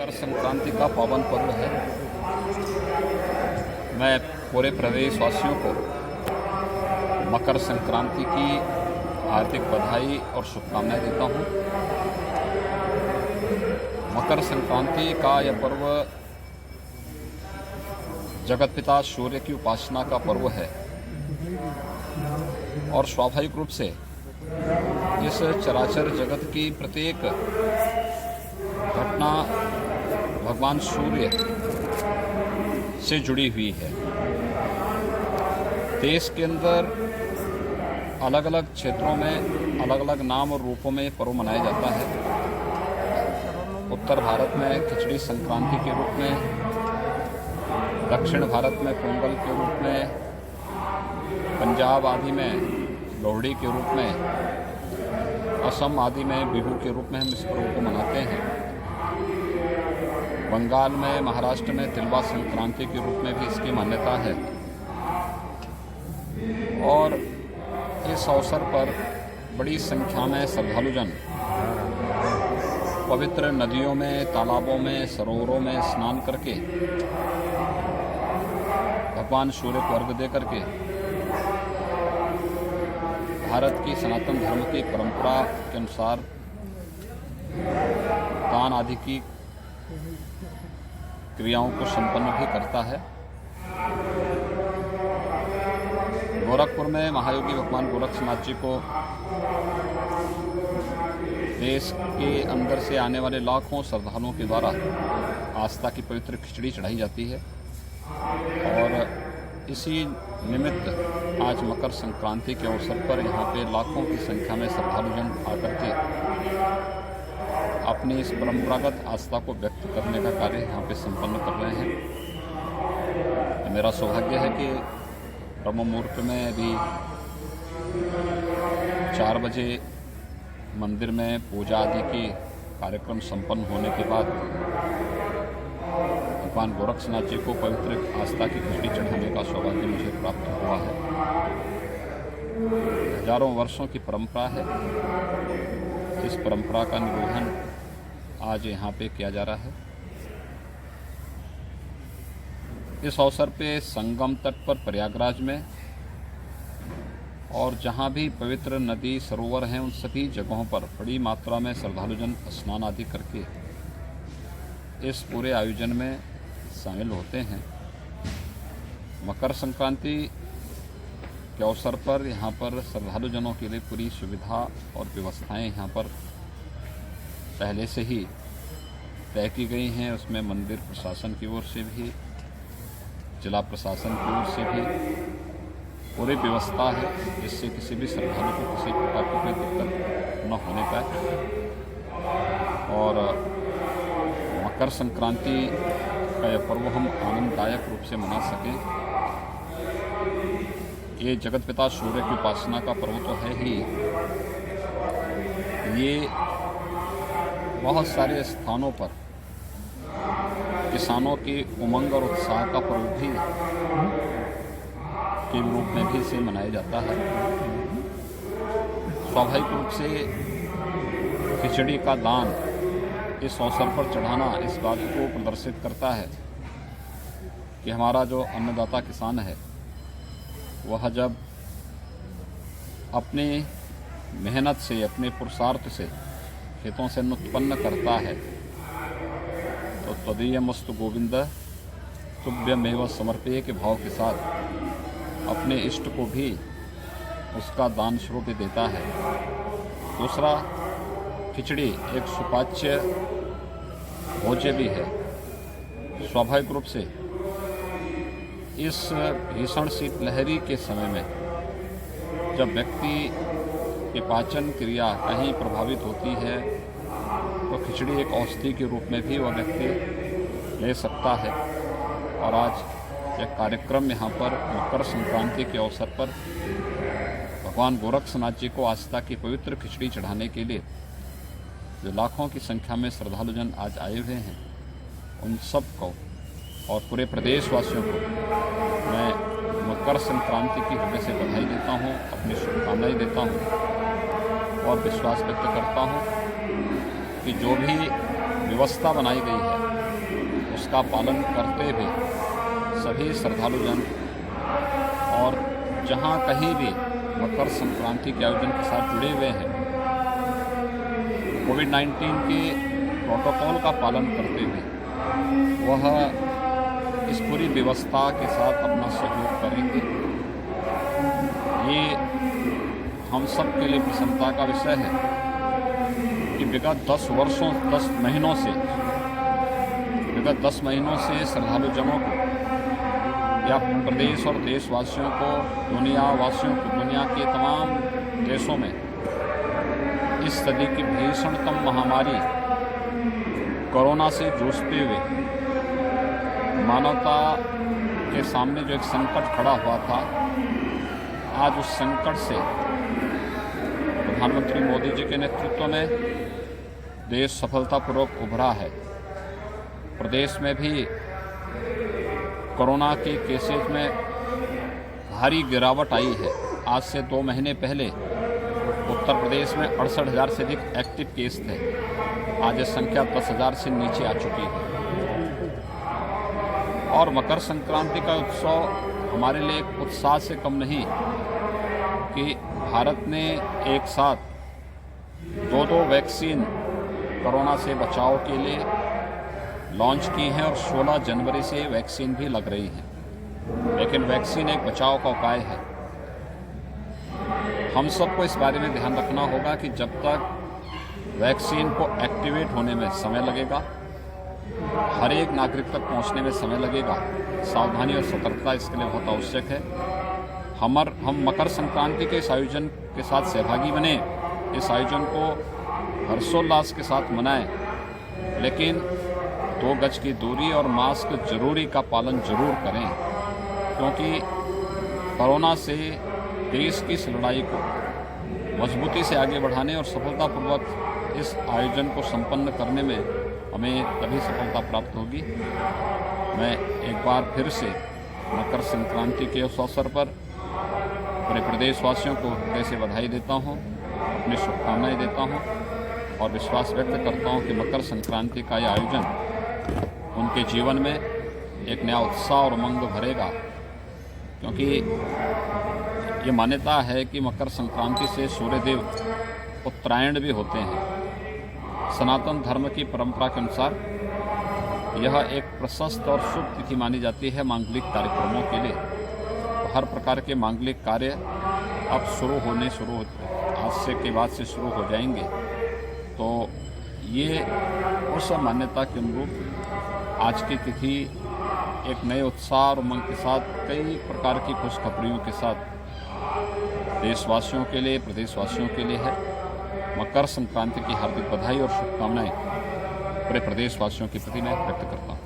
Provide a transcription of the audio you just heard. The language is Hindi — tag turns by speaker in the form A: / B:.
A: मकर संक्रांति का पावन पर्व है। मैं पूरे प्रदेशवासियों को मकर संक्रांति की हार्दिक बधाई और शुभकामनाएं देता हूं। मकर संक्रांति का यह पर्व जगतपिता सूर्य की उपासना का पर्व है और स्वाभाविक रूप से इस चराचर जगत की प्रत्येक घटना भगवान सूर्य से जुड़ी हुई है। देश के अंदर अलग अलग क्षेत्रों में अलग अलग नाम और रूपों में पर्व मनाया जाता है। उत्तर भारत में खिचड़ी संक्रांति के रूप में, दक्षिण भारत में पोंगल के रूप में, पंजाब आदि में लोहड़ी के रूप में, असम आदि में बिहू के रूप में हम इस पर्व को मनाते हैं। बंगाल में, महाराष्ट्र में तिलवा संक्रांति के रूप में भी इसकी मान्यता है और इस अवसर पर बड़ी संख्या में श्रद्धालुजन पवित्र नदियों में, तालाबों में, सरोवरों में स्नान करके भगवान सूर्य को अर्घ्य दे करके भारत की सनातन धर्म की परंपरा के अनुसार दान आदि की क्रियाओं को संपन्न भी करता है। गोरखपुर में महायोगी भगवान गोरक्षनाथ जी को देश के अंदर से आने वाले लाखों श्रद्धालुओं के द्वारा आस्था की पवित्र खिचड़ी चढ़ाई जाती है और इसी निमित्त आज मकर संक्रांति के अवसर पर यहाँ पे लाखों की संख्या में श्रद्धालुजन आकर के अपनी इस परंपरागत आस्था को व्यक्त करने का कार्य यहाँ पे संपन्न कर रहे हैं। मेरा सौभाग्य है कि ब्रह्म मुहूर्त में अभी 4 बजे मंदिर में पूजा आदि की कार्यक्रम संपन्न होने के बाद भगवान गोरक्षनाथ जी को पवित्र आस्था की खिचड़ी चढ़ाने का सौभाग्य मुझे प्राप्त हुआ है। हजारों वर्षों की परंपरा है। इस परंपरा का निर्वहन आज यहाँ पे किया जा रहा है। इस अवसर पे संगम तट पर प्रयागराज में और जहाँ भी पवित्र नदी सरोवर हैं उन सभी जगहों पर बड़ी मात्रा में श्रद्धालुजन स्नान आदि करके इस पूरे आयोजन में शामिल होते हैं। मकर संक्रांति के अवसर पर यहाँ पर श्रद्धालुजनों के लिए पूरी सुविधा और व्यवस्थाएं यहाँ पर पहले से ही तय की गई हैं। उसमें मंदिर प्रशासन की ओर से भी, जिला प्रशासन की ओर से भी पूरी व्यवस्था है जिससे किसी भी श्रद्धालु को किसी प्रकार की कोई दिक्कत न होने पाए और मकर संक्रांति का यह पर्व हम आनंददायक रूप से मना सकें। ये जगतपिता सूर्य की उपासना का पर्व तो है ही, ये बहुत सारे स्थानों पर किसानों के उमंग और उत्साह का पर्व भी के रूप में भी इसे मनाया जाता है। स्वाभाविक रूप से खिचड़ी का दान इस अवसर पर चढ़ाना इस बात को प्रदर्शित करता है कि हमारा जो अन्नदाता किसान है वह जब अपनी मेहनत से, अपने पुरुषार्थ से खेतों से अन्न उत्पन्न करता है तो तदीयमस्तु गोविंद तुभ्यमेव समर्पये के भाव के साथ अपने इष्ट को भी उसका दान स्वरूप देता है। दूसरा, खिचड़ी एक सुपाच्य भोज्य भी है। स्वाभाविक रूप से इस भीषण शीतलहरी के समय में जब व्यक्ति की पाचन क्रिया कहीं प्रभावित होती है तो खिचड़ी एक औषधि के रूप में भी वह व्यक्ति ले सकता है और आज यह कार्यक्रम यहाँ पर मकर संक्रांति के अवसर पर भगवान गोरक्षनाथ जी को आस्था की पवित्र खिचड़ी चढ़ाने के लिए जो लाखों की संख्या में श्रद्धालुजन आज आए हुए हैं उन सब को और पूरे प्रदेशवासियों को मैं मकर संक्रांति की हृदय से बधाई देता हूँ, अपनी शुभकामनाएं देता हूँ और विश्वास व्यक्त करता हूँ कि जो भी व्यवस्था बनाई गई है उसका पालन करते हुए सभी श्रद्धालुजन और जहाँ कहीं भी मकर संक्रांति के आयोजन के साथ जुड़े हुए हैं कोविड-19 के प्रोटोकॉल का पालन करते हुए वह इस पूरी व्यवस्था के साथ अपना सहयोग करेंगे। ये हम सब के लिए प्रसन्नता का विषय है कि विगत 10 महीनों से श्रद्धालुजनों को या प्रदेश और देशवासियों को दुनिया के तमाम देशों में इस सदी की भीषणतम महामारी कोरोना से जूझते हुए मानवता के सामने जो एक संकट खड़ा हुआ था, आज उस संकट से प्रधानमंत्री मोदी जी के नेतृत्व में देश सफलतापूर्वक उभरा है। प्रदेश में भी कोरोना के केसेज में भारी गिरावट आई है। आज से 2 महीने पहले उत्तर प्रदेश में 68,000 से अधिक एक्टिव केस थे। आज ये संख्या 10,000 से नीचे आ चुकी है। और मकर संक्रांति का उत्सव हमारे लिए एक उत्साह से कम नहीं कि भारत ने एक साथ 2 वैक्सीन कोरोना से बचाव के लिए लॉन्च की हैं और 16 जनवरी से वैक्सीन भी लग रही हैं। लेकिन वैक्सीन एक बचाव का उपाय है। हम सबको इस बारे में ध्यान रखना होगा कि जब तक वैक्सीन को एक्टिवेट होने में समय लगेगा, हर एक नागरिक तक पहुंचने में समय लगेगा, सावधानी और सतर्कता इसके लिए बहुत आवश्यक है। हम मकर संक्रांति के इस आयोजन के साथ सहभागी बने, इस आयोजन को हर्षोल्लास के साथ मनाएं, लेकिन 2 गज की दूरी और मास्क जरूरी का पालन जरूर करें, क्योंकि कोरोना से देश की इस लड़ाई को मजबूती से आगे बढ़ाने और सफलतापूर्वक इस आयोजन को संपन्न करने में हमें तभी सफलता प्राप्त होगी। मैं एक बार फिर से मकर संक्रांति के उस अवसर पर पूरे प्रदेशवासियों को हृदय से बधाई देता हूँ, अपनी शुभकामनाएं देता हूँ और विश्वास व्यक्त करता हूँ कि मकर संक्रांति का यह आयोजन उनके जीवन में एक नया उत्साह और उमंग भरेगा, क्योंकि ये मान्यता है कि मकर संक्रांति से सूर्यदेव उत्तरायण भी होते हैं। सनातन धर्म की परंपरा के अनुसार यह एक प्रशस्त और शुभ तिथि मानी जाती है मांगलिक कार्यक्रमों के लिए। तो हर प्रकार के मांगलिक कार्य अब आज से के बाद से शुरू हो जाएंगे। तो ये उस मान्यता के अनुरूप आज की तिथि एक नए उत्साह और उमंग के साथ कई प्रकार की खुशखबरियों के साथ देशवासियों के लिए, प्रदेशवासियों के लिए है। मकर संक्रांति की हार्दिक बधाई और शुभकामनाएं पूरे प्रदेशवासियों के प्रति मैं व्यक्त करता हूँ।